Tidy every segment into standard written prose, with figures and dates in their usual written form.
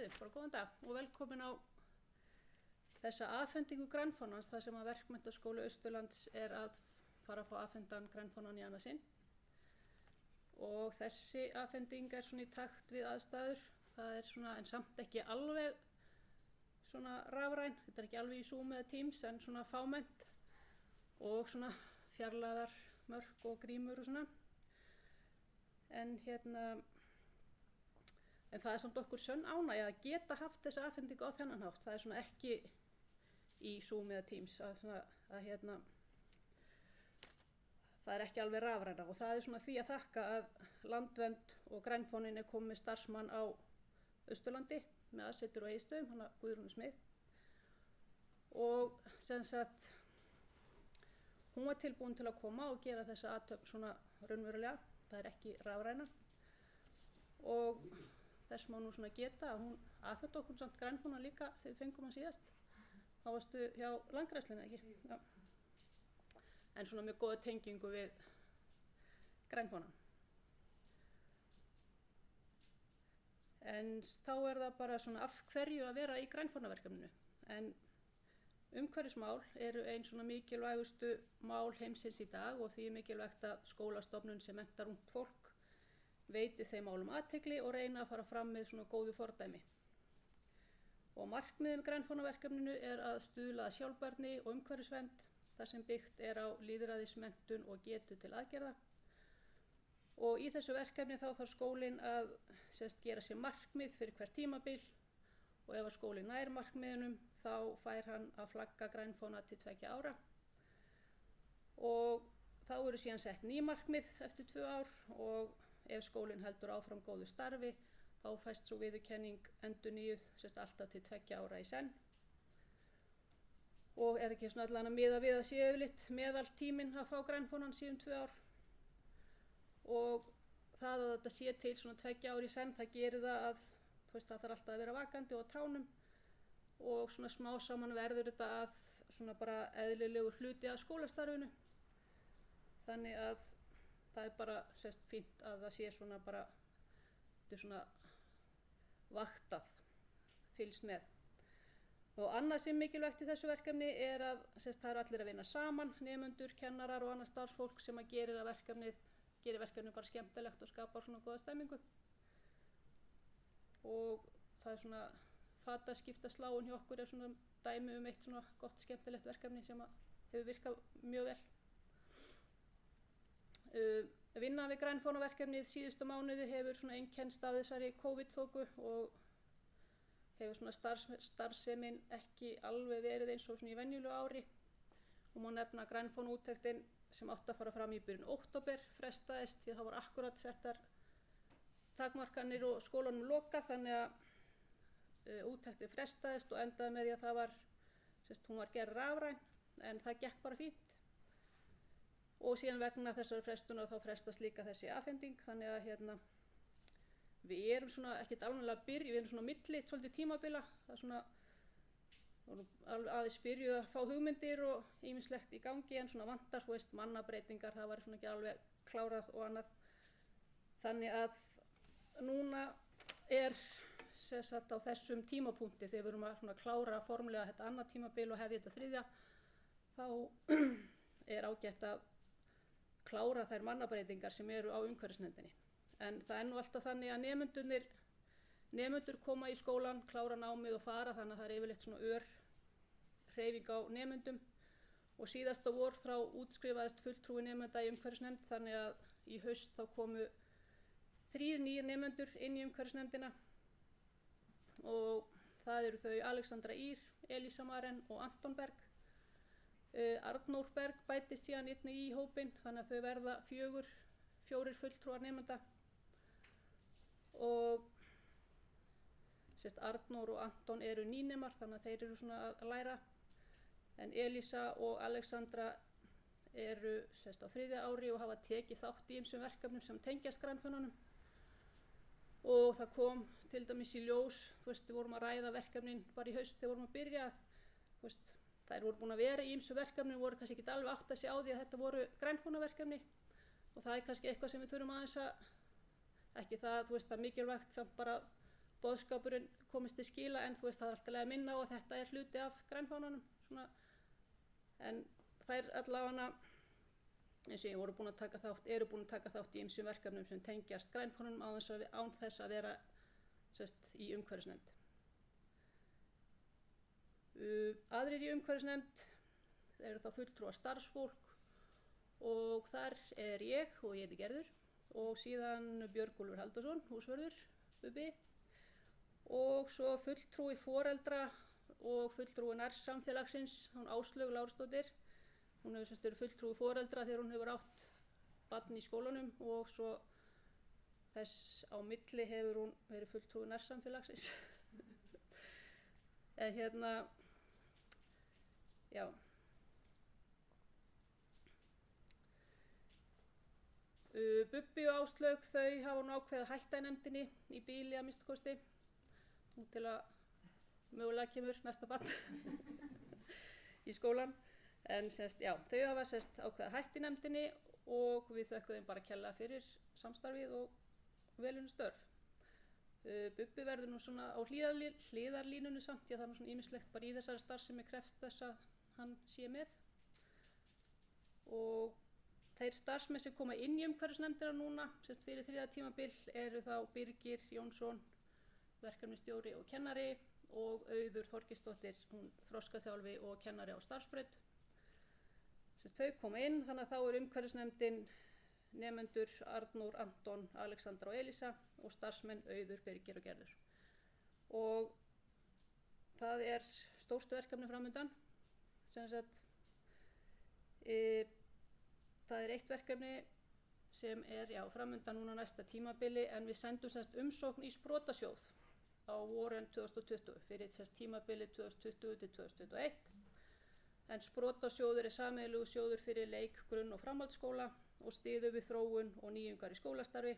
Sælir, bara góðan dag og velkomin á þessa afhendingu grænfánans þar sem að Verkmenntaskóli Austurlands að fara að fá afhendan grænfánan í annað sinn. Og þessi afhending svona í takt við aðstæður, það svona en samt ekki alveg svona rafræn, þetta ekki alveg í Zoom eða Teams en svona fámennt og svona fjarlægðar mörk og grímur og svona. En það samt okkur sönn ánægja að geta haft þessa afhendingu á þennan hátt. Það svona ekki í Zoom eða Teams það ekki alveg rafræna og það svona því að þakka að Landvernd og Grænfáninn komið með starfsmann á Austurlandi með aðsetur á Egilsstöðum, hana Guðrúnu Smið. Og sem sagt hún var tilbúin til að koma og gera þessa athöfn svona raunverulega, það ekki rafræna. Og þess má nú svona geta að hún afhenti okkur samt grænfána líka þegar við fengum hann síðast. Þá varstu hjá Landgræðslunni, ekki? Já. En svona mjög góða tengingu við grænfánan. En þá það bara svona af hverju að vera í grænfánaverkefninu. En umhverfismál eru ein svona mikilvægustu mál heimsins í dag og því mikilvægt að skólastofnun sem menntar ungt fólk veiti þeim málum athygli og reyna að fara fram með svona góðu fordæmi. Og markmiðið með grænfánaverkefninu að stuðla að sjálfbærni og umhverfisvernd þar sem byggt á lýðræðismenntun og getu til aðgerða. Og í þessu verkefni þá þarf skólinn að gera sér markmið fyrir hvert tímabil og ef skólinn nær markmiðunum þá fær hann að flagga grænfána til 2 ára. Og þá eru síðan sett ný markmið eftir 2 ár og ef skólinn heldur áfram góðu starfi þá fæst svo viðurkenning endurnýjuð alltaf til 2 ára í senn. Og ekki svona allan að miða við að sé yfirleitt meðaltíminn að fá grænfánan síðan 2 ár. Og það að þetta sé til svona 2 ár í senn, það gerir það að það þarf alltaf að vera vakandi og á tánum og svona smá saman verður þetta að svona bara eðlilegu hluti af skólastarfinu. Þannig að það bara fínt að það sé svona bara, þetta svona vaktað, fylgst með. Og annað sem mikilvægt í þessu verkefni að það eru allir að vinna saman, nemendur, kennarar og annað starfsfólk sem að gerir verkefnið bara skemmtilegt og skapar svona góða stemmingu. Og það svona fataskiptasláin hjá okkur svona dæmi eitt svona gott skemmtilegt verkefni sem hefur virkað mjög vel. Vinna við grænfánaverkefnið síðustu mánuði hefur svona einkennst af þessari COVID-þoku og hefur svona starfsemin ekki alveg verið eins og svona í venjulegu ári. Og má nefna að grænfánaúttektin sem átti að fara fram í byrjun október frestaðist því það var akkúrat settar takmarkanir og skólanum lokað þannig að úttektin frestaðist og endaði með því að það var, hún var gerð rafræn en það gekk bara fínt. Og síðan vegna þessari frestunar þá frestast líka þessi afhending þannig að við erum svona ekkert almennilega við erum svona milli svolítið tímabila. Það svona aðeins byrjuð að fá hugmyndir og ýmislegt í gangi en svona vantar, mannabreitingar, það var svona ekki alveg klárað og annað. Þannig að núna á þessum tímapunkti þegar við erum að svona klára formlega þetta annað tímabil og hefja þetta 3. þá ágætt að klára þær mannabreitingar sem eru á umhverfisnefndinni. En það nú alltaf þannig að nemendur koma í skólan, klára námið og fara þannig að það yfirleitt svona hreyfing á nemendum og síðasta vor þá útskrifaðist fulltrúi nemenda í umhverfisnefnd þannig að í haust þá komu 3 nýir nemendur inn í umhverfisnefndina og það eru þau Alexandra Ýr, Elísa Maren og Anton Berg. Arnór Berg bætist síðan einnig í hópinn þannig að þau verða 4 fulltrúar nemenda og Arnór og Anton eru nýnemar þannig að þeir eru svona að læra en Elísa og Alexandra eru á 3. ári og hafa tekið þátt í ýmsum verkefnum sem tengjast grænfánanum og það kom til dæmis í ljós, við vorum að ræða verkefnin bara í haust þegar vorum að byrja þær voru búin að vera í ýmsum verkefnum voru kannski ekki alveg átt að sig á því að þetta voru grænfánaverkefni og það kannski eitthvað sem við þurfum aðeins að ekki það, það mikilvægt samt bara boðskapurinn komist til skila, en það er alltaf að minna á að þetta hluti af grænfánanum. En þær allavega, eins og ég eru búin að taka þátt í ýmsum verkefnum sem tengjast grænfánanum án þess að vera í umhverfisnefnd. Aðrir í umhverfisnefnd eru þá fulltrúar starfsfólk og þar ég og ég heiti Gerður og síðan Björgúlfur Halldórsson, húsvörður, Bubbi, og svo fulltrúi foreldra og fulltrúi nærsamfélagsins, hún Áslaug Lárusdóttir. Hún hefur verið fulltrúi foreldra þegar hún hefur átt barn í skólanum og svo þess á milli hefur hún verið fulltrúi nærsamfélagsins. En já. Bubbi og Áslaug, þau hafa nú ákveðið að hætta í nefndinni í bili að minnsta kosti, til að mögulega kemur næsta barn í skólan. En já, þau hafa ákveðið að hætta í nefndinni og við þökkum þeim bara kærlega fyrir samstarfið og velunni störf. Bubbi verður nú svona á hliðarlínunni samt, því að það er nú svona ýmislegt bara í þessari starfsemi krefst þess að hann sé með. Og þeir starfsmenn sem koma inn í umhverfisnefndina núna, fyrir 3. tímabil, eru þá Birgir Jónsson, verkefnisstjóri og kennari, og Auður Þorgeirsdóttir, hún þroskaþjálfi og kennari á starfsbraut. Þau koma inn, þannig að þá er umhverfisnefndin nemendur Arnór, Anton, Alexandra og Elísa og starfsmenn Auður, Birgir og Gerður. Og það er stórt verkefni framundan. Það er eitt verkefni sem er framundan núna næsta tímabili, en við sendum umsókn í sprotasjóð á vorin 2020 fyrir tímabilið 2020 til 2021. En sprotasjóður er sameiginlegur sjóður fyrir leik-, grunn- og framhaldsskóla og styður við þróun og nýjungar í skólastarfi.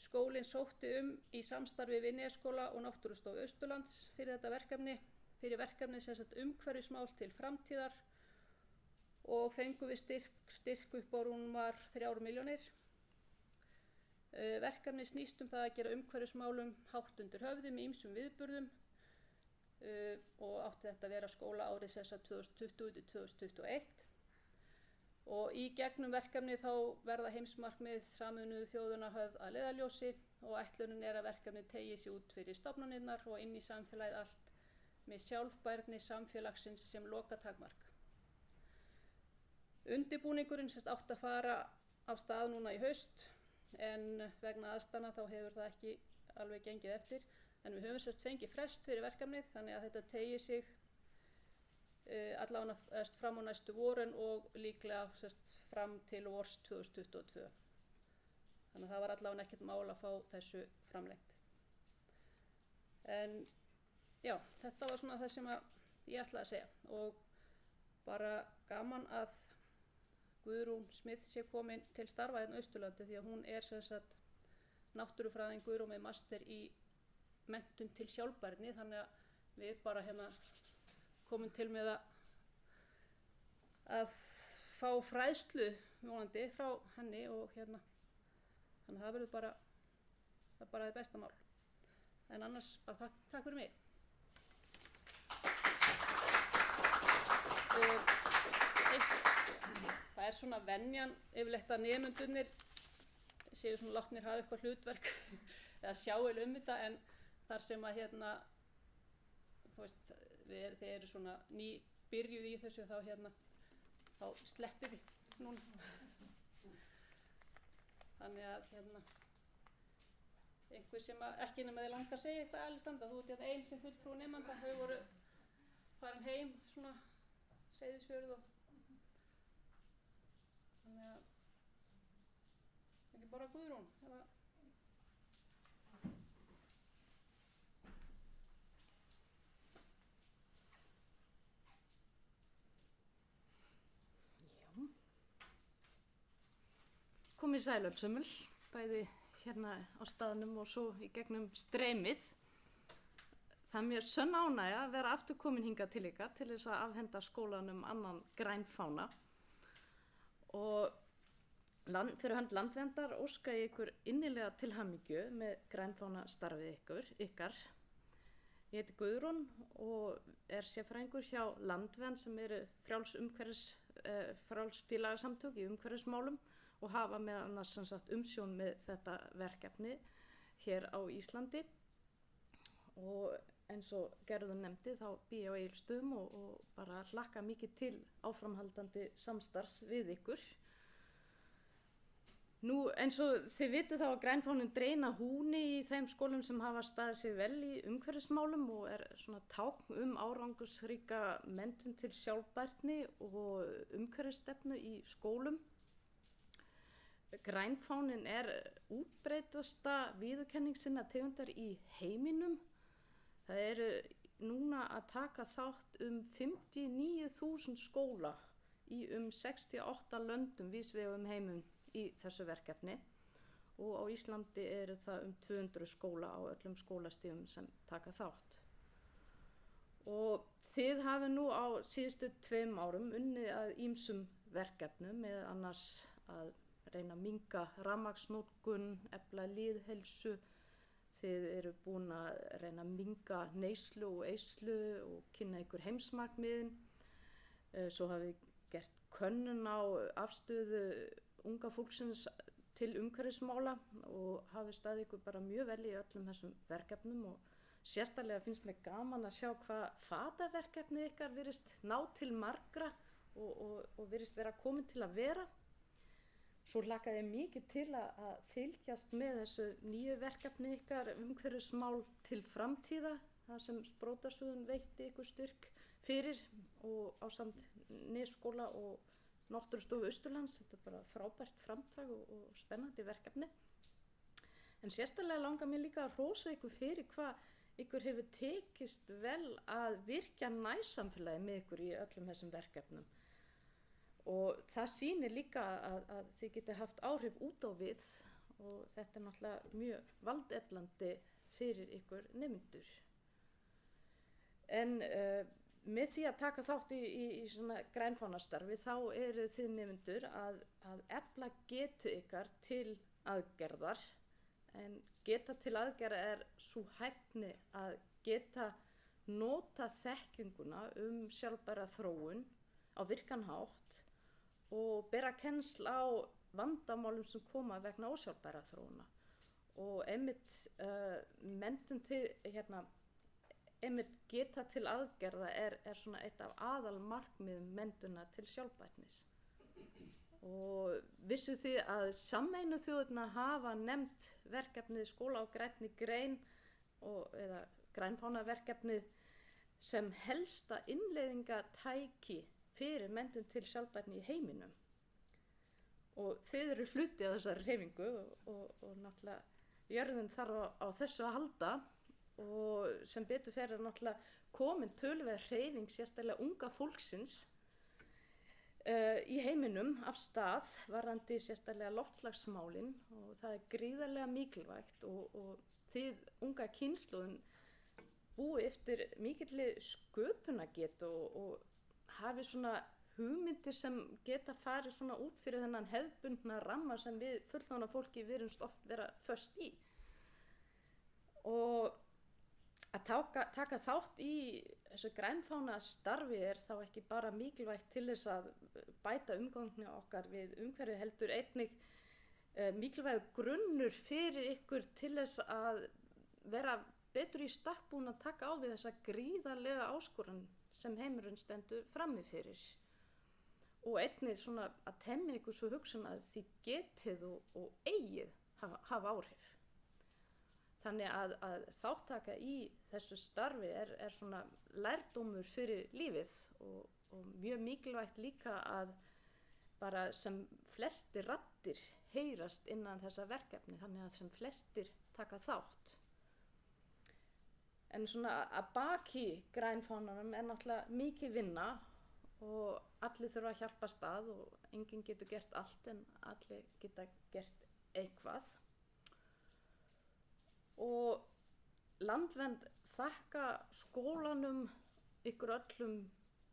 Skólinn sótti í samstarfi við Nesskóla og Náttúrustofu Austurlands fyrir þetta verkefni, fyrir verkefnið umhverfismál til framtíðar, og fengum við styrk upp á rúmar 3 milljónir. Verkefnið snýst það að gera umhverfismálum hátt undir höfði með ýmsum viðburðum og átti þetta að vera skólaárið 2020 til 2021. Og í gegnum verkefnið þá verða heimsmarkmið Sameinuðu þjóðanna höfð að leiðarljósi og ætlunin er að verkefnið teygi sig út fyrir stofnanirnar og inn í samfélagið allt með sjálfbærni samfélagsins sem lokatakmark. Undirbúningurinn átti að fara af stað núna í haust, en vegna aðstæðna þá hefur það ekki alveg gengið eftir. En við höfum fengið frest fyrir verkefnið, þannig að þetta teygi sig allavega fram á næstu vorin og líklega fram til vors 2022. Þannig að það var allavega ekkert mál að fá þessu framlengt. En já, þetta var svona það sem ég ætlaði að segja, og bara gaman að Guðrún Smith sé komin til starfa hérna á Austurlandi, því að hún er náttúrufræðingur og með master í menntun til sjálfbærni, þannig að við bara komin til með að fá fræðslu vonandi frá henni, og þannig að það verður bara það besta mál. En annars bara takk fyrir mig. Það er svona venjan yfirleitt að nemendurnir séu svona látnir hafa eitthvað hlutverk eða sjáu þetta, en þar sem að þið eru svona nýbyrjuð í þessu, þá sleppið þið núna. Þannig að einhver sem ekki nema þið langar að segja eitthvað Alexandra, þú ert ein sem fulltrúi nemenda, þau voru farin heim svona Seyðisfjörð og þannig að ekki bara Guðrún. Komið sæl öll sömul, bæði hérna á staðnum og svo í gegnum streymið. Það er mér sönn ánægja að vera aftur komin hingað til ykkar til þess að afhenda skólanum annan grænfána. Og Fyrir hönd Landverndar óska ég ykkur innilega til hamingju með grænfánastarfið ykkar. Ég heiti Guðrún og sérfræðingur hjá Landvernd sem eru frjáls félagasamtök í umhverfismálum og hafa meðal annars sem sagt umsjón með þetta verkefni hér á Íslandi. Og eins og Gerður nefndi þá bý ég á Egilsstöðum og bara hlakka mikið til áframhaldandi samstarfs við ykkur. Nú eins og þið vitið þá að grænfáninn dreina húni í þeim skólum sem hafa staðið sig vel í umhverfismálum og svona tákn árangursríka menntun til sjálfbærni og umhverfisstefnu í skólum. Grænfáninn útbreiddasta viðurkenning sinna tegundar í heiminum. Það eru núna að taka þátt 59.000 skóla í 68 löndum víðsvegar heimum í þessu verkefni og á Íslandi eru það 200 skóla á öllum skólastigum sem taka þátt. Og þið hafið nú á síðustu 2 árum unnið að ýmsum verkefnum, meðal annars að reyna að minnka rafmagnsnotkun, efla lýðheilsu, þið eru búin að reyna að minnka neyslu og eyslu og kynna ykkur heimsmarkmiðin, svo hafið gert könnun á afstöðu unga fólksins til umhverfismála og hafi staðið ykkur bara mjög vel í öllum þessum verkefnum og sérstaklega finnst mér gaman að sjá hvað fataverkefnið ykkar virðist ná til margra og virðist vera komin til að vera. Svo hlakkaði ég mikið til að fylgjast með þessu nýju verkefni ykkar umhverfismál til framtíða, það sem Sprótasjóður veitti ykkur styrk fyrir og ásamt Nesskóla og Náttúrustofu Austurlands. Þetta bara frábært framtak og spennandi verkefni. En sérstaklega langar mér líka að hrósa ykkur fyrir hvað ykkur hefur tekist vel að virkja nærsamfélagi með ykkur í öllum þessum verkefnum. Og það sýnir líka að þið getið haft áhrif út á við og þetta náttúrulega mjög valdeflandi fyrir ykkur nemendur. En með því að taka þátt í svona grænfánastarfi þá eru þið nemendur að efla getu ykkar til aðgerðar, en geta til aðgerðar sú hæfni að geta nota þekkinguna sjálfbæra þróun á virkan hátt og bera kennsl á vandamálum sem koma vegna ósjálfbæra þróuna og einmitt menntun til einmitt geta til aðgerða svona eitt af aðalmarkmiðum menntunar til sjálfbærnis. Og vissuð þið að Sameinuðu þjóðirnar hafa nefnt verkefnið Skóla á grænni grein eða grænfánaverkefnið sem helsta innleiðingatæki fyrir menntun til sjálfbærni í heiminum. Og þið eru hluti af þessari hreyfingu og náttúrulega jörðin þarf á þessu að halda. Og sem betur fer náttúrulega komin töluverð hreyfing sérstaklega unga fólksins í heiminum af stað varðandi sérstaklega loftslagsmálin og það gríðarlega mikilvægt og þið unga kynslóðin búið eftir mikilli sköpunargetu og hafi svona hugmyndir sem geta farið svona út fyrir þennan hefðbundna ramma sem við fullorðna fólki virðumst oft vera föst í. Og að taka þátt í þessu grænfánastarfi þá ekki bara mikilvægt til þess að bæta umgangni okkar við umhverfið heldur einnig mikilvægur grunnur fyrir ykkur til þess að vera betur í stakk búin að taka á við þessa gríðarlega áskorun sem heimurinn stendur frammi fyrir. Og einnig svona að temja ykkur svo hugsun að þið getið og eigið hafa áhrif. Þannig að þáttaka í þessu starfi svona lærdómur fyrir lífið og mjög mikilvægt líka að bara sem flestir raddir heyrast innan þessa verkefni, þannig að sem flestir taka þátt. En svona að baki grænfánanum náttúrulega mikið vinna og allir þurfa að hjálpast að og enginn getur gert allt en allir geta gert eitthvað. Og Landvernd þakka skólanum ykkur öllum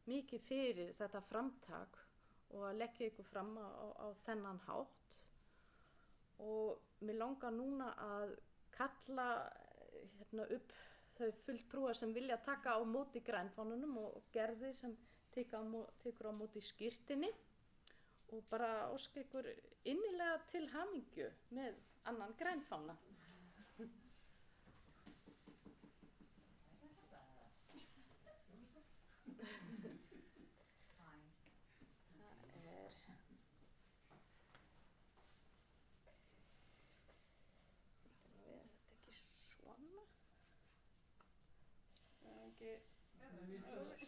mikið fyrir þetta framtak og að leggja ykkur fram á þennan hátt. Og mig langar núna að kalla upp þau fulltrúar sem vilja taka á móti grænfánunum og Gerði sem tekur á móti skírtinni og bara óska ykkur innilega til hamingju með annan grænfána.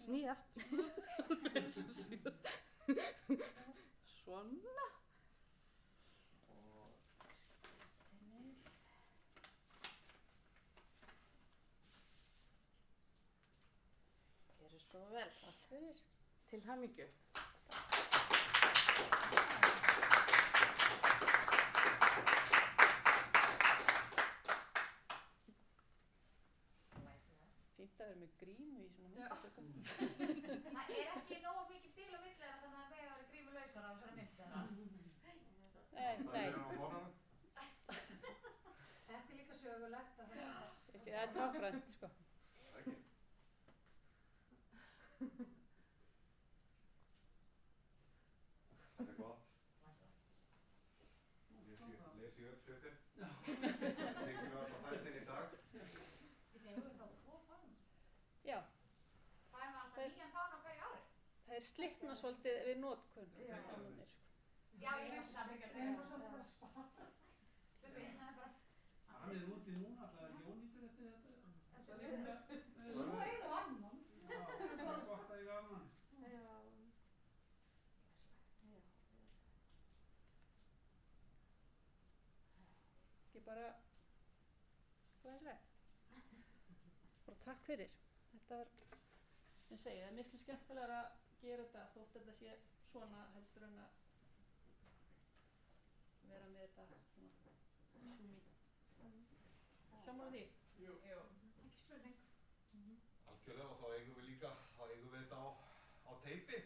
Sný aftur. Svona. Gerðu svo vel. Takk fyrir. Til hamingju. Fínt að vera með grímu í svona myndatökum. Það ekki nógu mikið bíl á milli þannig að það mega vera grímulausar á þessari mynd. Nei. Þetta líka sögulegt að það Það tákrænt, sko. Ekki. Þetta gott. Les ég upp svipir. Tekjum við alltaf fættin í dag. Við hefum þá 2 fána. Já, Færum við alltaf nýjan fána á hverju ári? það slitna svolítið við notkun. fánarnir, sko. Já, ég hugsa að byggja þeim og svolítið að spara. Það er bara... Hann úti núna, alltaf ekki ónýtur eftir þetta. Nú eigum annan. Já, það er gott að eiga annan. Ekki bara glæsilegt. Bara takk fyrir. Þetta var, ég segi, það er miklu skemmtilegra að gera þetta þótt þetta sé svona heldur en að vera með þetta svona zoom í. Sammála því? Jú, ekki spurning. Algjörlega og þá eigum við líka, þá eigum við þetta á teipi.